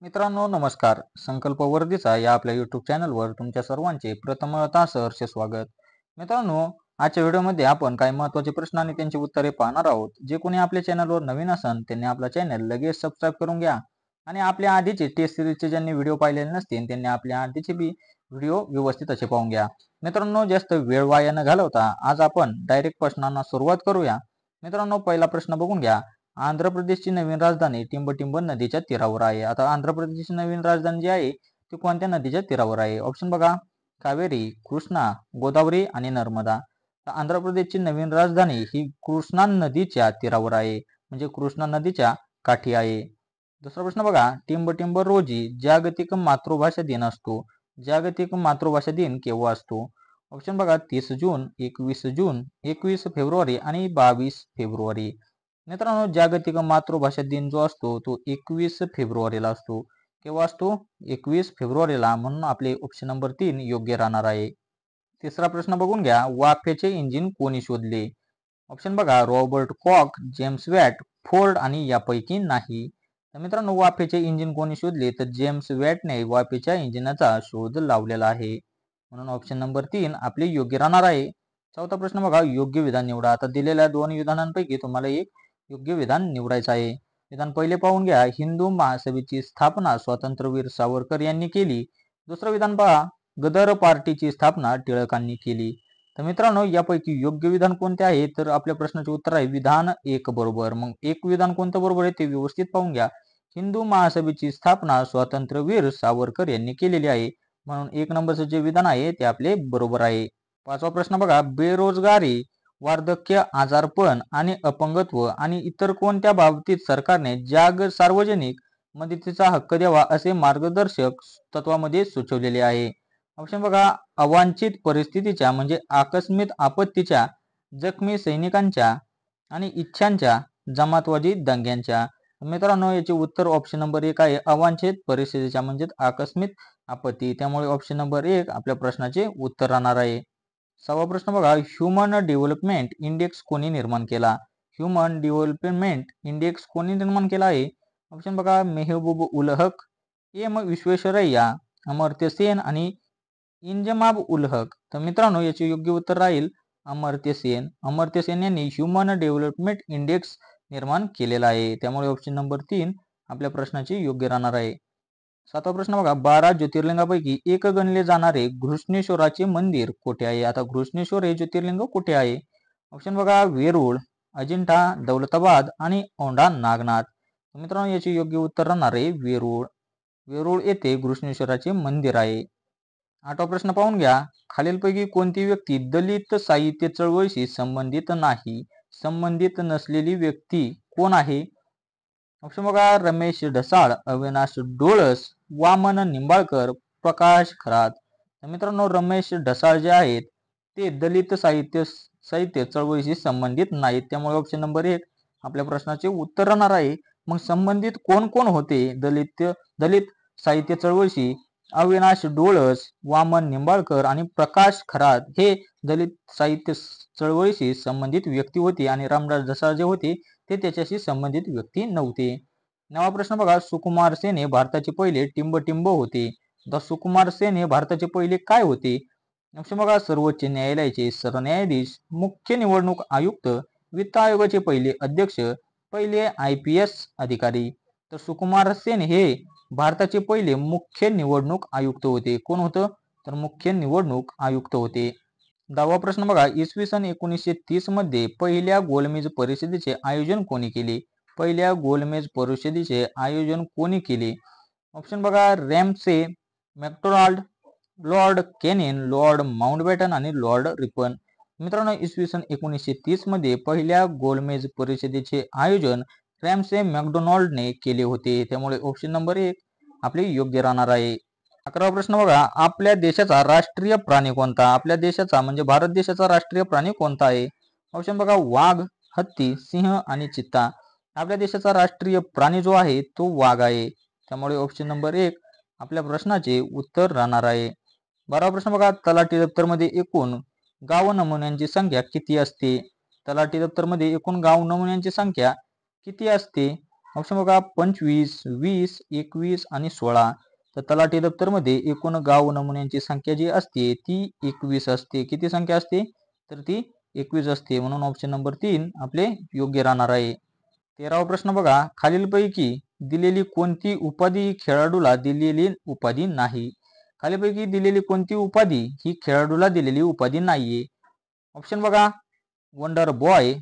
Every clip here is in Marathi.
मित्रांनो नमस्कार. संकल्प वर्धीचा या आपल्या YouTube चॅनलवर तुमच्या सर्वांचे प्रथमतः सहर्ष स्वागत. मित्रांनो, आजच्या व्हिडिओमध्ये आपण काही महत्त्वाचे प्रश्न आणि त्यांची उत्तरे पाहणार आहोत. जे कोणी आपल्या चॅनलवर नवीन असन त्यांनी आपला चॅनल लगेच सबस्क्राईब करून घ्या आणि आपल्या आधीचे टेस्ट सिरीजचे ज्यांनी व्हिडिओ पाहिलेले नसतील त्यांनी आपल्या आधीचे बी व्हिडिओ व्यवस्थित असे पाहून घ्या. मित्रांनो, जास्त वेळ वाया न घालवता आज आपण डायरेक्ट प्रश्नांना सुरुवात करूया. मित्रांनो, पहिला प्रश्न बघून घ्या. आंध्र प्रदेशची नवीन राजधानी टिंबटिंब नदीच्या तीरावर आहे. आता आंध्र प्रदेशची नवीन राजधानी जी आहे ती कोणत्या नदीच्या तीरावर आहे? ऑप्शन बघा. कावेरी, कृष्णा, गोदावरी आणि नर्मदा. तर आंध्र प्रदेशची नवीन राजधानी ही कृष्णा नदीच्या तीरावर आहे, म्हणजे कृष्णा नदीच्या काठी आहे. दुसरा प्रश्न बघा. टिंबटिंब रोजी जागतिक मातृभाषा दिन असतो. जागतिक मातृभाषा दिन केव्हा असतो? ऑप्शन बघा. 30 जून, 21 जून, 21 फेब्रुवारी आणि 22 फेब्रुवारी. मित्रांनो, जागतिक मातृभाषा दिन जो असतो तो 21 फेब्रुवारीला असतो. केव्हा असतो? 21 फेब्रुवारीला. म्हणून आपले ऑप्शन नंबर 3 योग्य राहणार आहे. तिसरा प्रश्न बघून घ्या. वाफेचे इंजिन कोणी शोधले? ऑप्शन बघा. Robert cock, James watt, Ford आणि यापैकी नाही. तर मित्रांनो, वाफेचे इंजिन कोणी शोधले? तर जेम्स वॅटने वाफेच्या इंजिनाचा शोध लावलेला आहे. म्हणून ऑप्शन नंबर 3 आपले योग्य राहणार आहे. चौथा प्रश्न बघा. योग्य विधान निवडा. आता दिलेल्या दोन विधानांपैकी तुम्हाला एक योग्य विधान निवडायचं आहे. विधान पहिले पाहून घ्या. हिंदू महासभेची स्थापना स्वातंत्र्यवीर सावरकर यांनी केली. दुसरं विधान पहा. गदर पार्टीची स्थापना टिळकांनी केली. तर मित्रांनो, यापैकी योग्य विधान कोणते आहे? तर आपल्या प्रश्नाचे उत्तर आहे विधान 1 बरोबर. मग एक विधान कोणतं बरोबर आहे ते व्यवस्थित पाहून घ्या. हिंदू महासभेची स्थापना स्वातंत्र्यवीर सावरकर यांनी केलेली आहे. म्हणून 1 नंबरचं जे विधान आहे ते आपले बरोबर आहे. पाचवा प्रश्न बघा. बेरोजगारी, वार्धक्य, आजारपण आणि अपंगत्व आणि इतर कोणत्या बाबतीत सरकारने सार्वजनिक मदतीचा हक्क द्यावा असे मार्गदर्शक तत्वामध्ये सुचवलेले आहे? ऑप्शन बघा. अवांछित परिस्थितीच्या म्हणजे आकस्मिक आपत्तीच्या, जखमी सैनिकांच्या आणि इच्छांच्या, जमातवादी दंग्यांच्या. मित्रांनो, याचे उत्तर ऑप्शन नंबर 1 आहे. अवांछित परिस्थितीच्या म्हणजे आकस्मिक आपत्ती. त्यामुळे ऑप्शन नंबर 1 आपल्या प्रश्नाचे उत्तर राहणार आहे. सहावा प्रश्न बघा. ह्युमन डेव्हलपमेंट इंडेक्स कोणी निर्माण केला? ह्युमन डेव्हलपमेंट इंडेक्स कोणी निर्माण केला आहे? ऑप्शन बघा. मेहबूब उल हक, एम विश्वेश्वरय्या, अमर्त्य सेन आणि इंजमाब उल हक. तर मित्रांनो, याचे योग्य उत्तर राहील अमर्त्य सेन. अमर्त्य सेन यांनी ह्युमन डेव्हलपमेंट इंडेक्स निर्माण केलेला आहे. त्यामुळे ऑप्शन नंबर 3 आपल्या प्रश्नाचे योग्य राहणार आहे. सातवा प्रश्न बघा. 12 ज्योतिर्लिंगापैकी एक गणले जाणारे घृष्णेश्वराचे मंदिर कुठे आहे? आता घृष्णेश्वर हे ज्योतिर्लिंग कुठे आहे? ऑप्शन बघा. वेरूळ, अजिंठा, दौलताबाद आणि औंढा नागनाथ. मित्रांनो, याचे योग्य उत्तर राहणार आहे वेरूळ. वेरूळ येथे घृष्णेश्वराचे मंदिर आहे. आठवा प्रश्न पाहून घ्या. खालीलपैकी कोणती व्यक्ती दलित साहित्य चळवळीशी संबंधित नाही? संबंधित नसलेली व्यक्ती कोण आहे? ऑप्शन बघा. रमेश ढसाळ, अविनाश डोळस, वामन निंबाळकर, प्रकाश खरात. तर मित्रांनो, रमेश ढसाळ जे आहेत ते दलित साहित्य चळवळीशी संबंधित नाहीत. त्यामुळे ऑप्शन नंबर 1 आपल्या प्रश्नाचे उत्तर राहणार आहे. मग संबंधित कोण कोण होते दलित साहित्य चळवळीशी? अविनाश डोळस, वामन निंबाळकर आणि प्रकाश खरात हे दलित साहित्य चळवळीशी संबंधित व्यक्ती होती आणि रामदास ढसाळ जे होते ते त्याच्याशी संबंधित व्यक्ती नव्हते. नवा प्रश्न बघा. सुकुमार सेन हे भारताचे पहिले टिंबटिंब होते. द सुकुमार सेन हे भारताचे पहिले काय होते? ऑप्शन बघा. सर्वोच्च न्यायालयाचे सरन्यायाधीश, मुख्य निवडणूक आयुक्त, वित्त आयोगाचे पहिले अध्यक्ष, पहिले IPS अधिकारी. तर सुकुमार सेन हे भारताचे पहिले मुख्य निवडणूक आयुक्त होते. कोण होतं? तर मुख्य निवडणूक आयुक्त होते. 10वा प्रश्न बघा. इसवी सन 1930 मध्ये पहिल्या गोलमेज परिषदेचे आयोजन कोणी केले? पहिल्या गोलमेज परिषदेचे आयोजन कोणी केले? ऑप्शन बघा. Ramsay MacDonald, lord Canning, lord Mountbatten आणि लॉर्ड रिपन. मित्रांनो, इसवी सन 1930 मध्ये पहिल्या गोलमेज परिषदेचे आयोजन रॅमसे मॅकडोनाल्डने केले होते. त्यामुळे ऑप्शन नंबर 1 आपले योग्य राहणार आहे. 11वा प्रश्न बघा. आपल्या देशाचा राष्ट्रीय प्राणी कोणता? आपल्या देशाचा म्हणजे भारत देशाचा राष्ट्रीय प्राणी कोणता आहे? ऑप्शन बघा. वाघ, हत्ती, सिंह आणि चित्ता. आपल्या देशाचा राष्ट्रीय प्राणी जो आहे तो वाघ आहे. त्यामुळे ऑप्शन नंबर 1 आपल्या प्रश्नाचे उत्तर राहणार आहे. 12वा प्रश्न बघा. तलाठी दप्तरमध्ये एकूण गाव नमुन्यांची संख्या किती असते? तलाठी दप्तरमध्ये एकूण गाव नमुन्यांची संख्या किती असते? ऑप्शन बघा 25, 20, 21 आणि 16. तर तलाठी दप्तरमध्ये एकूण गाव नमुन्यांची संख्या जी असते ती 21 असते. किती संख्या असते? तर ती 21 असते. म्हणून ऑप्शन नंबर 3 आपले योग्य राहणार आहे. 13वा प्रश्न बघा, खालीलपैकी दिलेली कोणती उपाधी खेळाडूला दिलेली उपाधी नाही? खालीलपैकी दिलेली कोणती उपाधी ही खेळाडूला दिलेली उपाधी नाहीये? ऑप्शन बघा wonder boy,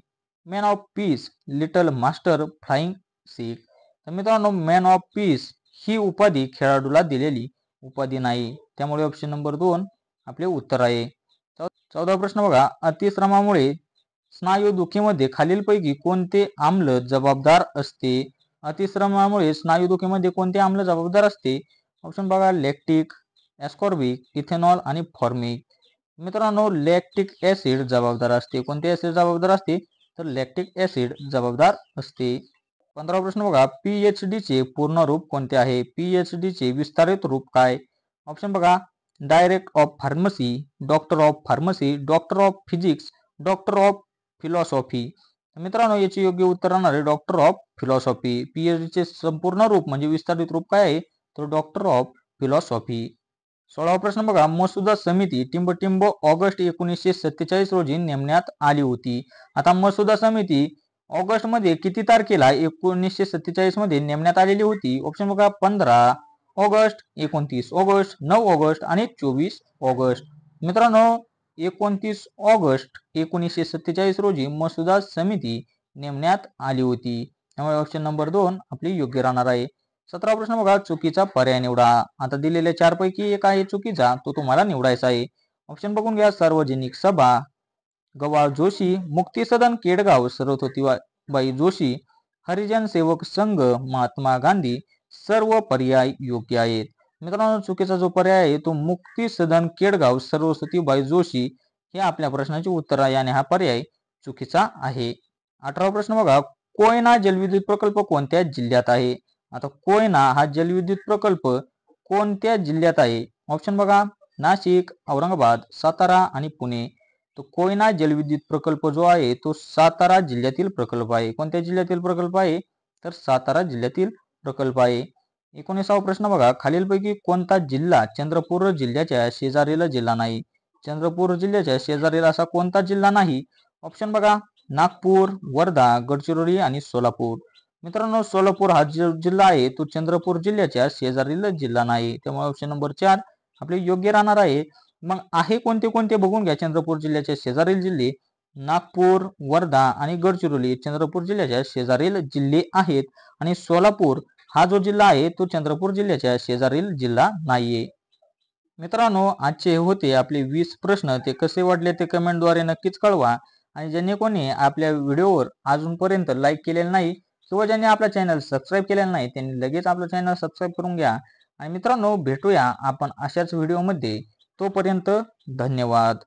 man of peace, little master, flying Sikh. तर मित्रांनो मॅन ऑफ पीस ही उपाधी खेळाडूला दिलेली उपाधी नाही, त्यामुळे ऑप्शन नंबर 2 आपले उत्तर आहे. 14वा प्रश्न बघा, अतिश्रमामुळे स्नायुदुखीमध्ये खालीलपैकी कोणते आम्ल जबाबदार असते? अतिश्रमामुळे स्नायुदुखीमध्ये कोणते आम्ल जबाबदार असते? ऑप्शन बघा लॅक्टिक, ॲस्कॉर्बिक, इथेनॉल आणि फॉर्मिक. मित्रांनो लॅक्टिक ऍसिड जबाबदार असते. कोणते ऍसिड जबाबदार असते? तर लॅक्टिक ऍसिड जबाबदार असते. 15वा प्रश्न बघा, पीएचडी चे पूर्ण रूप कोणते आहे? पीएचडी चे विस्तारित रूप काय? ऑप्शन बघा direct of pharmacy, doctor of pharmacy, doctor of physics, doctor of philosophy. मित्रांनो याचे योग्य उत्तर राहणार आहे डॉक्टर ऑफ फिलॉसॉफी. पीएचडी चे संपूर्ण रूप म्हणजे विस्तारित रूप काय आहे? तर डॉक्टर ऑफ फिलॉसॉफी. 16वा प्रश्न बघा, मसुदा समिती टिंबटिंब ऑगस्ट 1947 रोजी नेमण्यात आली होती. आता मसुदा समिती ऑगस्ट मध्ये किती तारखेला 1947 मध्ये नेमण्यात आलेली होती? ऑप्शन बघा 15 ऑगस्ट, 29 ऑगस्ट, 9 ऑगस्ट आणि 24 ऑगस्ट. मित्रांनो 29 ऑगस्ट 1947 रोजी मसुदा समिती नेमण्यात आली होती, त्यामुळे ऑप्शन नंबर 2 आपली योग्य राहणार आहे. 17वा प्रश्न बघा, चुकीचा पर्याय निवडा. आता दिलेल्या 4 पैकी एक आहे चुकीचा, तो तुम्हाला निवडायचा आहे. ऑप्शन बघून घ्या, सार्वजनिक सभा, गवाळ जोशी, मुक्ती सदन केडगाव, सरस्वतीबाई जोशी, हरिजन सेवक संघ, महात्मा गांधी. सर्व पर्याय योग्य आहेत. मित्रांनो चुकीचा जो पर्याय आहे तो मुक्ती सदन केडगाव, सरस्वतीबाई जोशी हे आपल्या प्रश्नाचे उत्तर आहे आणि हा पर्याय चुकीचा आहे. 18वा प्रश्न बघा, कोयना जलविद्युत प्रकल्प कोणत्या जिल्ह्यात आहे? आता कोयना हा जलविद्युत प्रकल्प कोणत्या जिल्ह्यात आहे? ऑप्शन बघा नाशिक, औरंगाबाद, सातारा आणि पुणे. तो कोयना जलविद्युत प्रकल्प जो आहे तो सातारा जिल्ह्यातील प्रकल्प आहे. कोणत्या जिल्ह्यातील प्रकल्प आहे? तर सातारा जिल्ह्यातील प्रकल्प आहे. 19वा प्रश्न बघा, खालीलपैकी कोणता जिल्हा चंद्रपूर जिल्ह्याच्या शेजारील जिल्हा नाही? चंद्रपूर जिल्ह्याच्या शेजारील असा कोणता जिल्हा नाही? ऑप्शन बघा नागपूर, वर्धा, गडचिरोली आणि सोलापूर. मित्रांनो सोलापूर हा जो जिल्हा आहे तो चंद्रपूर जिल्ह्याच्या शेजारील जिल्हा नाही, त्यामुळे ऑप्शन नंबर 4 आपले योग्य राहणार आहे. मग आहे कोणते कोणते बघून घ्या चंद्रपूर जिल्ह्याच्या शेजारील जिल्हे. नागपूर, वर्धा आणि गडचिरोली चंद्रपूर जिल्ह्याच्या शेजारील जिल्हे आहेत आणि सोलापूर हा जो जिल्हा आहे तो चंद्रपूर जिल्ह्याच्या शेजारील जिल्हा नाहीये. मित्रांनो आजचे होते आपले 20 प्रश्न. ते कसे वाटले ते कमेंटद्वारे नक्कीच कळवा आणि ज्यांनी कोणी आपल्या व्हिडिओवर अजूनपर्यंत लाईक केलेलं नाही किंवा ज्यांनी आपला चॅनल सबस्क्राईब केलेला नाही त्यांनी लगेच आपलं चॅनल सबस्क्राईब करून घ्या. आणि मित्रांनो भेटूया आपण अशाच व्हिडिओमध्ये. तोपर्यंत धन्यवाद.